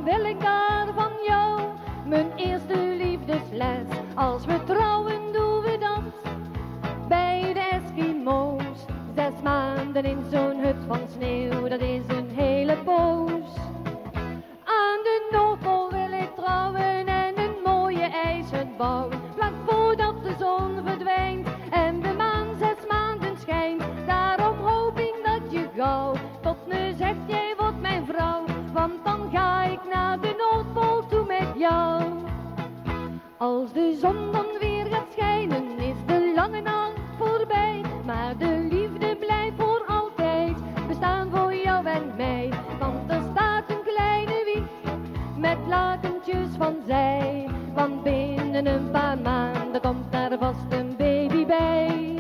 wil ik daar van jou mijn eerste liefdesles. Als we trouwen doen we dat bij de Eskimo's. 6 maanden in zo'n hut van sneeuw, dat is een hele poos. Aan de Noordpool wil ik trouwen en een mooie ijshut bouwen. Vlak voordat de zon verdwijnt en de maan 6 maanden schijnt. Daarom hoop ik dat je gauw tot me zegt, jij wordt mijn vrouw. Want dan ga ik naar de Noordpool toe met jou. Als de zon dan weer gaat schijnen, is de lange nacht voorbij. Maar de liefde blijft voor altijd bestaan voor jou en mij. Want er staat een kleine wieg met lakentjes van zij. Want binnen een paar maanden komt daar vast een baby bij.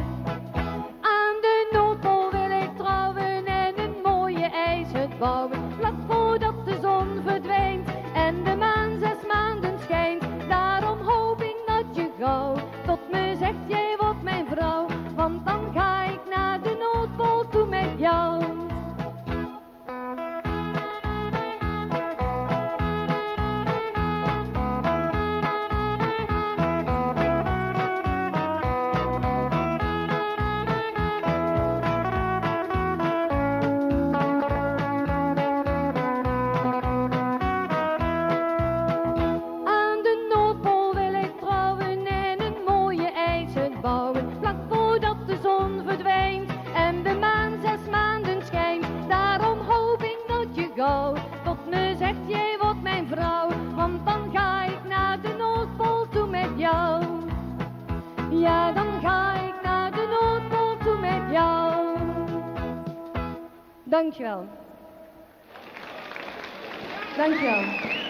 Aan de Noordpool wil ik trouwen en een mooie ijshut bouwen. Vlak voordat de zon verdwijnt en de maan 6 maanden schijnt. Daarom hoop ik dat je gauw tot me zegt, jij wordt mijn vrouw. Want dan ga ik naar de Noordpool toe met jou. Vlak voordat de zon verdwijnt en de maan 6 maanden schijnt. Daarom hoop ik dat je gauw tot me zegt, jij wordt mijn vrouw. Want dan ga ik naar de Noordpool toe met jou. Ja, dan ga ik naar de Noordpool toe met jou. Dankjewel. Dankjewel.